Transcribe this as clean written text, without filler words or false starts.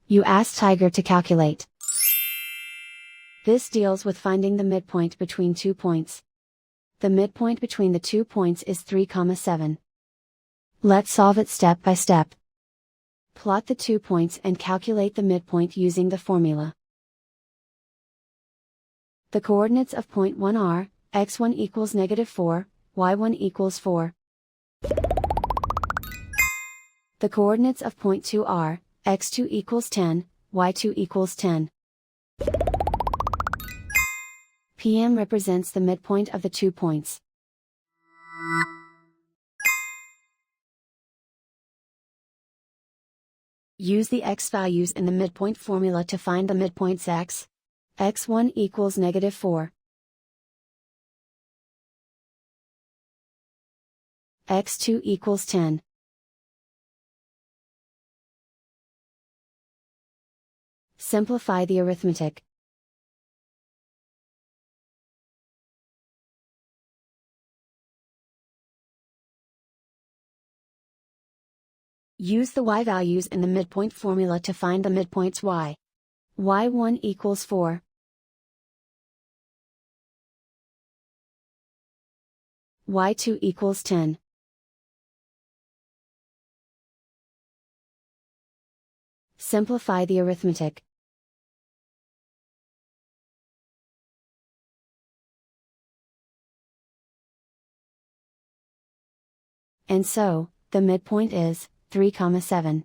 You ask Tiger to calculate. This deals with finding the midpoint between 2 points. The midpoint between the 2 points is 3,7. Let's solve it step by step. Plot the 2 points and calculate the midpoint using the formula. The coordinates of point 1 are, x1 equals -4, y1 equals 4. The coordinates of point 2 are, x2 equals 10, y2 equals 10. PM represents the midpoint of the 2 points. Use the x values in the midpoint formula to find the midpoints x. x1 equals -4. x2 equals 10. Simplify the arithmetic. Use the y values in the midpoint formula to find the midpoints y. y1 equals 4. y2 equals 10. Simplify the arithmetic. And so, the midpoint is 3,7.